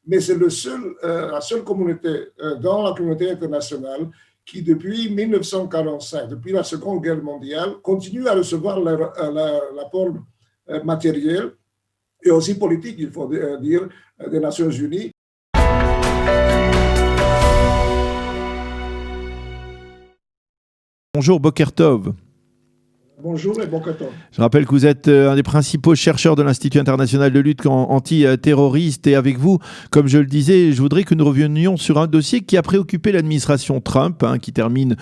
mais c'est la seule communauté dans la communauté internationale qui, depuis 1945, depuis la Seconde Guerre mondiale, continue à recevoir l'apport matériel et aussi politique, il faut dire, des Nations Unies. Bonjour Boker Tov. Bonjour et Boker Tov. Je rappelle que vous êtes un des principaux chercheurs de l'Institut international de lutte antiterroriste et avec vous, comme je le disais, je voudrais que nous revenions sur un dossier qui a préoccupé l'administration Trump, qui termine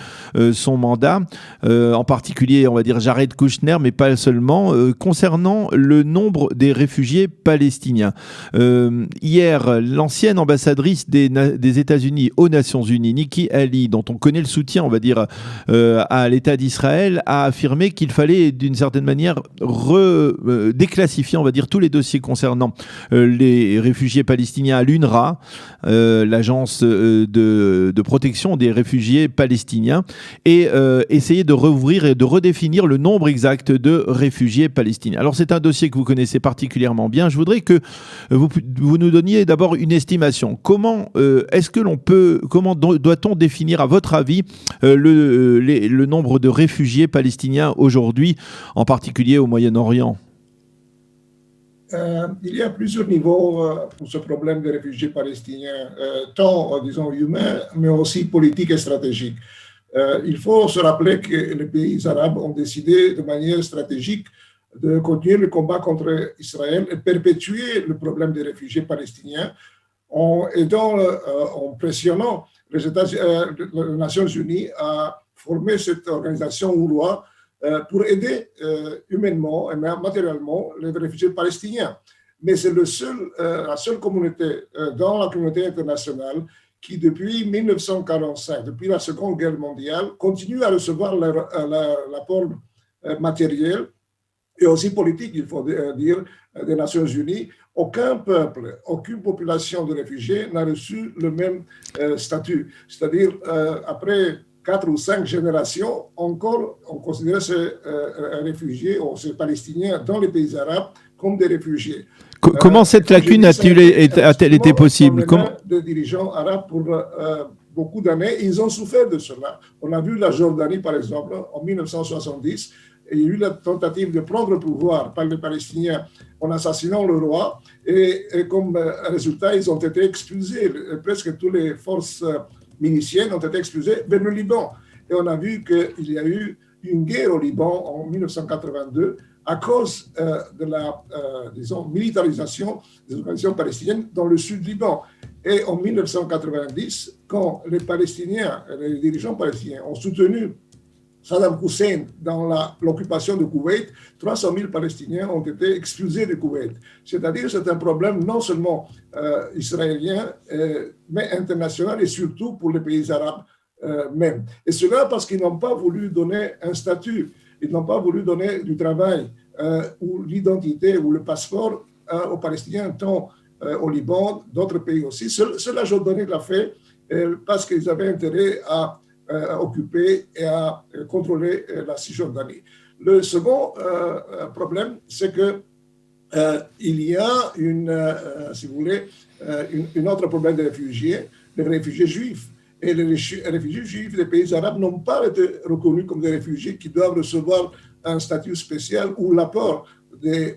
son mandat, en particulier, on va dire, Jared Kushner, mais pas seulement, concernant le nombre des réfugiés palestiniens. Hier, l'ancienne ambassadrice des États-Unis aux Nations Unies, Nikki Haley, dont on connaît le soutien, on va dire, à l'État d'Israël, a affirmé qu'il fallait d'une certaine manière déclassifier, on va dire, tous les dossiers concernant les réfugiés palestiniens à l'UNRWA, l'agence de protection des réfugiés palestiniens, et essayer de rouvrir et de redéfinir le nombre exact de réfugiés palestiniens. Alors c'est un dossier que vous connaissez particulièrement bien. Je voudrais que vous nous donniez d'abord une estimation. Comment doit-on définir, à votre avis, le nombre de réfugiés palestiniens aujourd'hui, en particulier au Moyen-Orient? Il y a plusieurs niveaux pour ce problème des réfugiés palestiniens, tant, disons, humains, mais aussi politiques et stratégiques. Il faut se rappeler que les pays arabes ont décidé de manière stratégique de continuer le combat contre Israël et perpétuer le problème des réfugiés palestiniens en pressionnant les Nations Unies à former cette organisation UNRWA pour aider humainement et matériellement les réfugiés palestiniens. Mais c'est la seule communauté dans la communauté internationale qui, depuis 1945, depuis la Seconde Guerre mondiale, continue à recevoir l'apport matériel et aussi politique, il faut dire, des Nations Unies. Aucun peuple, aucune population de réfugiés n'a reçu le même statut. C'est-à-dire, après 4 ou 5 générations, encore, on considère ces réfugiés ou ces Palestiniens dans les pays arabes comme des réfugiés. Comment cette lacune a-t-elle été possible? Des dirigeants arabes pour beaucoup d'années, ils ont souffert de cela. On a vu la Jordanie, par exemple, en 1970, et il y a eu la tentative de prendre le pouvoir par les Palestiniens en assassinant le roi, et comme résultat, ils ont été expulsés. Presque toutes les forces miliciennes ont été expulsées vers le Liban. Et on a vu qu'il y a eu une guerre au Liban en 1982 à cause de la, militarisation des organisations palestiniennes dans le sud du Liban. Et en 1990, quand les Palestiniens, les dirigeants palestiniens ont soutenu Saddam Hussein dans l'occupation de Koweït, 300 000 Palestiniens ont été expulsés de Koweït. C'est-à-dire que c'est un problème non seulement israélien, mais international et surtout pour les pays arabes même. Et cela parce qu'ils n'ont pas voulu donner un statut, ils n'ont pas voulu donner du travail ou l'identité ou le passeport aux Palestiniens, tant au Liban, d'autres pays aussi. Cela, Jordanie l'a fait parce qu'ils avaient intérêt à occuper et à contrôler la Cisjordanie. Le second problème, c'est que il y a si vous voulez, une autre problème des réfugiés, les réfugiés juifs. Et les réfugiés juifs des pays arabes n'ont pas été reconnus comme des réfugiés qui doivent recevoir un statut spécial ou l'apport des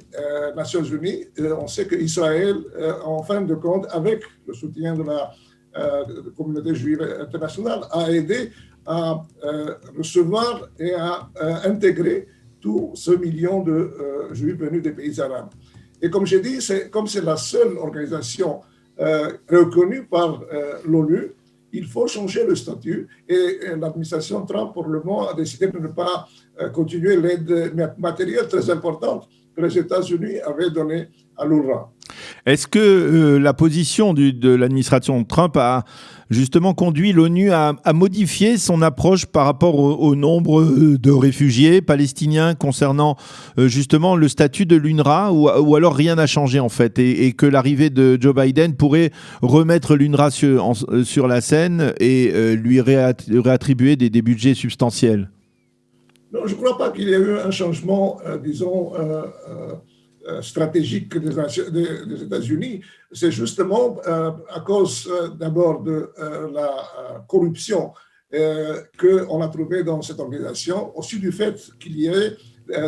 Nations Unies. On sait qu'Israël, en fin de compte, avec le soutien de la communauté juive internationale, a aidé à recevoir et à intégrer tout ce million de juifs venus des pays arabes. Et comme j'ai dit, comme c'est la seule organisation reconnue par l'ONU, il faut changer le statut. Et l'administration Trump, pour le moment, a décidé de ne pas continuer l'aide matérielle très importante que les États-Unis avaient donnée à l'UNRWA. Est-ce que la position de l'administration Trump a justement conduit l'ONU à modifier son approche par rapport au nombre de réfugiés palestiniens concernant justement le statut de l'UNRWA, ou alors rien n'a changé en fait, et que l'arrivée de Joe Biden pourrait remettre l'UNRWA sur la scène et lui réattribuer des budgets substantiels? Non, je ne crois pas qu'il y ait eu un changement, stratégique des États-Unis, c'est justement à cause d'abord de la corruption qu'on a trouvé dans cette organisation, aussi du fait qu'il y ait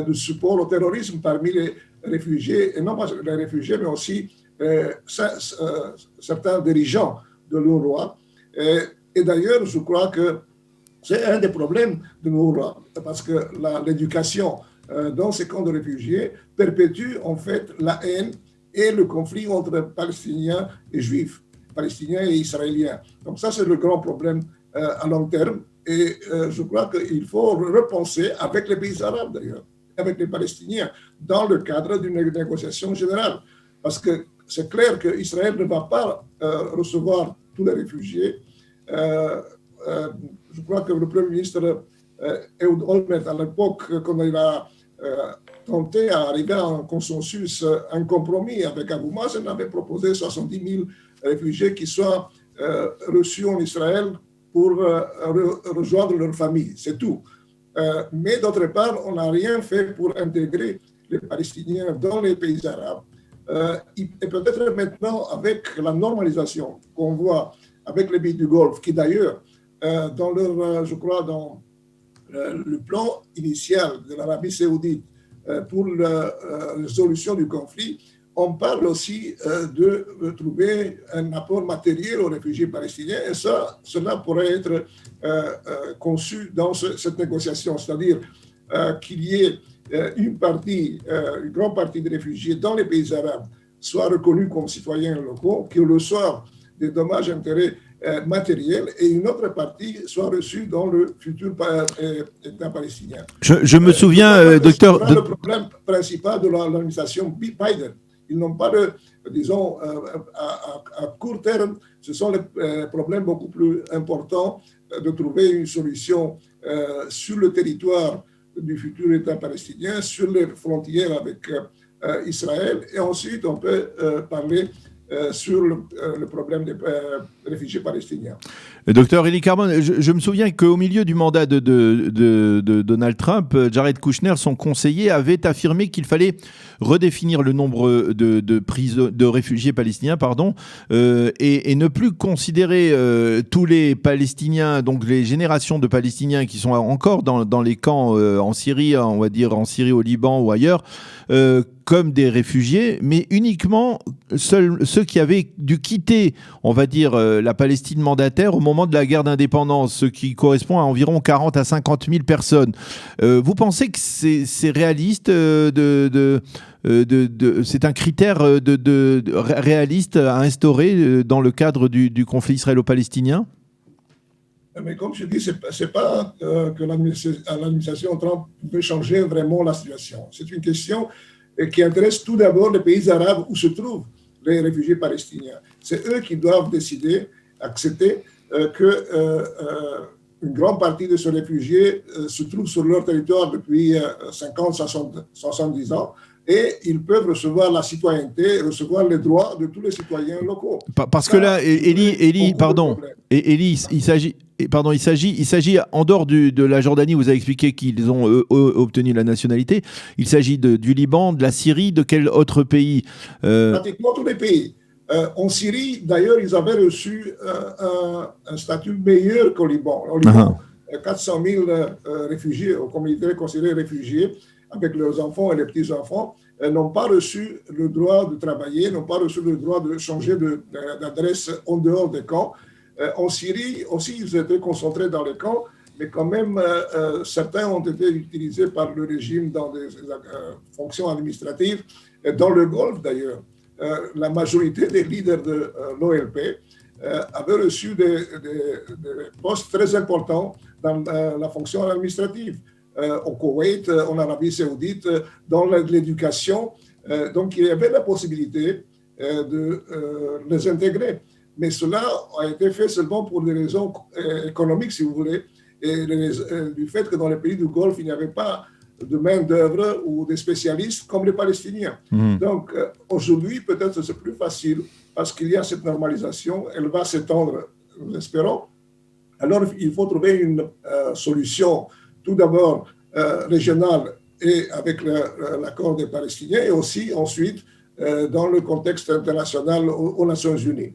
du support au terrorisme parmi les réfugiés, et non pas les réfugiés, mais aussi certains dirigeants de l'UNRWA. Et d'ailleurs, je crois que c'est un des problèmes de l'UNRWA, parce que l'éducation dans ces camps de réfugiés perpétue en fait la haine et le conflit entre Palestiniens et Juifs, Palestiniens et Israéliens. Donc ça, c'est le grand problème à long terme. Et je crois qu'il faut repenser avec les pays arabes d'ailleurs, avec les Palestiniens, dans le cadre d'une négociation générale. Parce que c'est clair qu'Israël ne va pas recevoir tous les réfugiés. Je crois que le Premier ministre Ehud Olmert, à l'époque, quand il a tenté d'arriver à un consensus, un compromis avec Abou Mazen, avait proposé 70 000 réfugiés qui soient reçus en Israël pour rejoindre leur famille. C'est tout. Mais d'autre part, on n'a rien fait pour intégrer les Palestiniens dans les pays arabes. Et peut-être maintenant, avec la normalisation qu'on voit avec les pays du Golfe, qui d'ailleurs, dans leur, je crois, dans le plan initial de l'Arabie saoudite pour la résolution du conflit, on parle aussi de trouver un apport matériel aux réfugiés palestiniens, et cela pourrait être conçu dans cette négociation, c'est-à-dire qu'il y ait une grande partie des réfugiés dans les pays arabes soient reconnus comme citoyens locaux, qu'ils reçoivent des dommages et intérêts matériels, et une autre partie soit reçue dans le futur État palestinien. Je me souviens, docteur... C'est le problème principal de l'administration Biden. Ils n'ont pas de, disons, à court terme, ce sont les problèmes beaucoup plus importants de trouver une solution sur le territoire du futur État palestinien, sur les frontières avec Israël, et ensuite on peut parler sur le problème des réfugiés palestiniens. Docteur Eli Carbone, je me souviens qu'au milieu du mandat de Donald Trump, Jared Kushner, son conseiller, avait affirmé qu'il fallait redéfinir le nombre de réfugiés palestiniens, et ne plus considérer tous les Palestiniens, donc les générations de Palestiniens qui sont encore dans les camps en Syrie, on va dire en Syrie, au Liban ou ailleurs, comme des réfugiés, mais uniquement ceux qui avaient dû quitter, on va dire, la Palestine mandataire au moment de la guerre d'indépendance, ce qui correspond à environ 40 à 50 000 personnes. Vous pensez que c'est réaliste c'est un critère réaliste à instaurer dans le cadre du conflit israélo-palestinien? Mais comme je dis, c'est pas que l'administration Trump peut changer vraiment la situation. C'est une question qui intéresse tout d'abord les pays arabes où se trouvent les réfugiés palestiniens. C'est eux qui doivent décider, accepter qu'une grande partie de ces réfugiés se trouvent sur leur territoire depuis 50, 70 ans, et ils peuvent recevoir la citoyenneté, recevoir les droits de tous les citoyens locaux. Parce que là, Eli, il s'agit, en dehors de la Jordanie, vous avez expliqué qu'ils ont obtenu la nationalité, il s'agit du Liban, de la Syrie, de quel autre pays? Pratiquement tous les pays. En Syrie, d'ailleurs, ils avaient reçu un statut meilleur qu'au Liban. Au Liban, 400 000 réfugiés, ou comme ils étaient considérés réfugiés, avec leurs enfants et les petits-enfants, n'ont pas reçu le droit de travailler, n'ont pas reçu le droit de changer d'adresse en dehors des camps. En Syrie aussi, ils étaient concentrés dans les camps, mais quand même, certains ont été utilisés par le régime dans des fonctions administratives. Et dans le Golfe, d'ailleurs, la majorité des leaders de l'OLP avaient reçu des postes très importants dans la fonction administrative. Au Koweït, en Arabie saoudite, dans l'éducation. Donc, il y avait la possibilité de les intégrer. Mais cela a été fait seulement pour des raisons économiques, si vous voulez, et du fait que dans les pays du Golfe, il n'y avait pas de main-d'œuvre ou des spécialistes comme les Palestiniens. Donc, aujourd'hui, peut-être c'est plus facile parce qu'il y a cette normalisation. Elle va s'étendre, nous espérons. Alors, il faut trouver une solution tout d'abord régionale et avec l'accord des Palestiniens, et aussi ensuite dans le contexte international aux Nations Unies.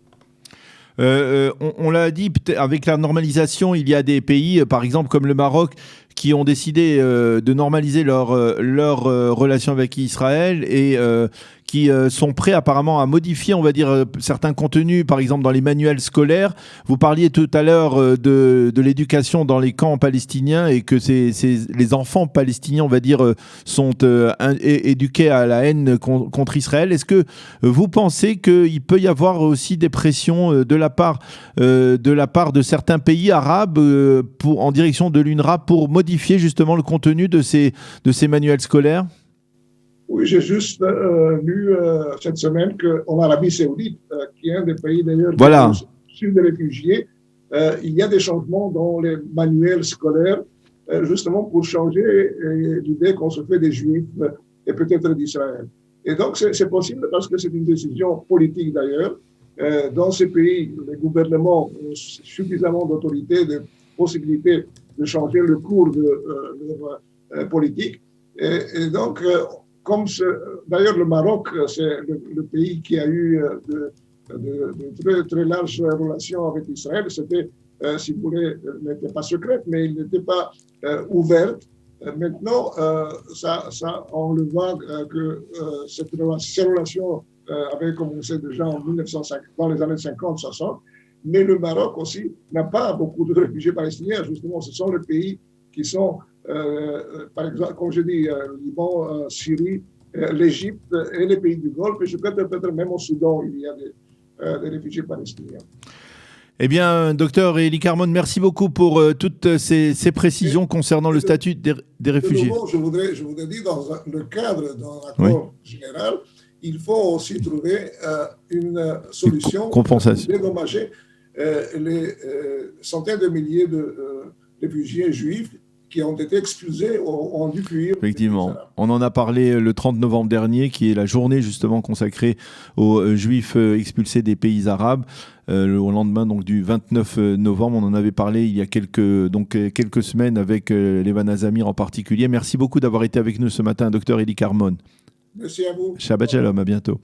On l'a dit, avec la normalisation, il y a des pays, par exemple comme le Maroc, qui ont décidé de normaliser leur relation avec Israël et qui sont prêts apparemment à modifier, on va dire, certains contenus, par exemple dans les manuels scolaires. Vous parliez tout à l'heure de l'éducation dans les camps palestiniens et que les enfants palestiniens, on va dire, sont éduqués à la haine contre Israël. Est-ce que vous pensez qu'il peut y avoir aussi des pressions de la part de certains pays arabes en direction de l'UNRWA pour modifier justement le contenu de ces manuels scolaires? Oui, j'ai juste lu cette semaine qu'en Arabie Saoudite, qui est un des pays d'ailleurs Voilà. sud des réfugiés, il y a des changements dans les manuels scolaires, justement pour changer l'idée qu'on se fait des Juifs et peut-être d'Israël. Et donc c'est possible parce que c'est une décision politique d'ailleurs. Dans ces pays, les gouvernements ont suffisamment d'autorité, de possibilités de changer le cours de leur politique. Et donc, d'ailleurs, le Maroc, c'est le pays qui a eu de très, très larges relations avec Israël. C'était, si vous voulez, n'était pas secrète, mais il n'était pas ouverte. Maintenant, on le voit que ces relations avaient commencé déjà en 1950, dans les années 50-60. Mais le Maroc aussi n'a pas beaucoup de réfugiés palestiniens. Justement, ce sont les pays qui sont, par exemple, comme je dis, Liban, Syrie, l'Égypte et les pays du Golfe. Et je crois peut-être même au Soudan, il y a des réfugiés palestiniens. Eh bien, docteur Eli Carmon, merci beaucoup pour toutes ces précisions concernant le statut des réfugiés. De nouveau, je voudrais dire, dans le cadre d'un accord général, il faut aussi trouver une solution compensation pour dédommager les centaines de milliers de réfugiés juifs qui ont été expulsés ou ont dû fuir. Effectivement. On en a parlé le 30 novembre dernier, qui est la journée justement consacrée aux juifs expulsés des pays arabes. Au lendemain donc, du 29 novembre, on en avait parlé il y a quelques semaines avec Levana Zamir en particulier. Merci beaucoup d'avoir été avec nous ce matin, docteur Eli Carmon. Merci à vous. Shabbat Shalom, à bientôt.